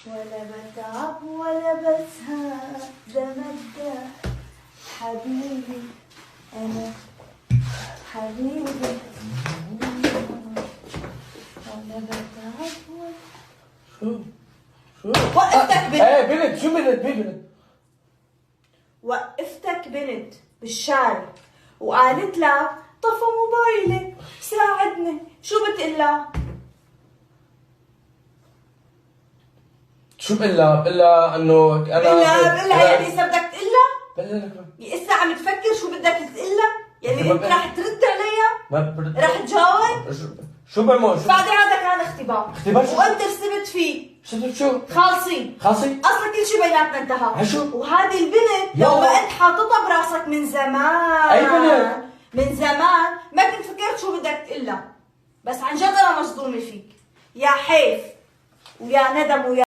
ولا بتعب ولا بزهق، ده مبدأ حبيبي أنا، حبيبي ولا بتعب ولا. شو وقفتك بنت. ايه بنت، شو بنت؟ مين بنت؟ وقفتك بنت بالشارع وقالت لها طفى موبايلي ساعدني، شو بتقول لها؟ شو بقول لها انه انا بقول لها يعني اذا بدك تقول لها بقول هسه عم تفكر شو بدك تقول لها؟ يعني انت رح ترد عليها؟ لها رح تجاوب؟ شو بعمل؟ بعدين هذا كان اختبار شو؟ وانت رسبت فيه شو؟ خالصين اصلا كل شيء بيناتنا انتهى. شو؟ وهذه البنت لو ما انت حاططها براسك من زمان، اي بنت؟ من زمان ما كنت فكرت شو بدك تقول لها. بس عن جد انا مصدومه فيك يا حيف ويا ندم ويا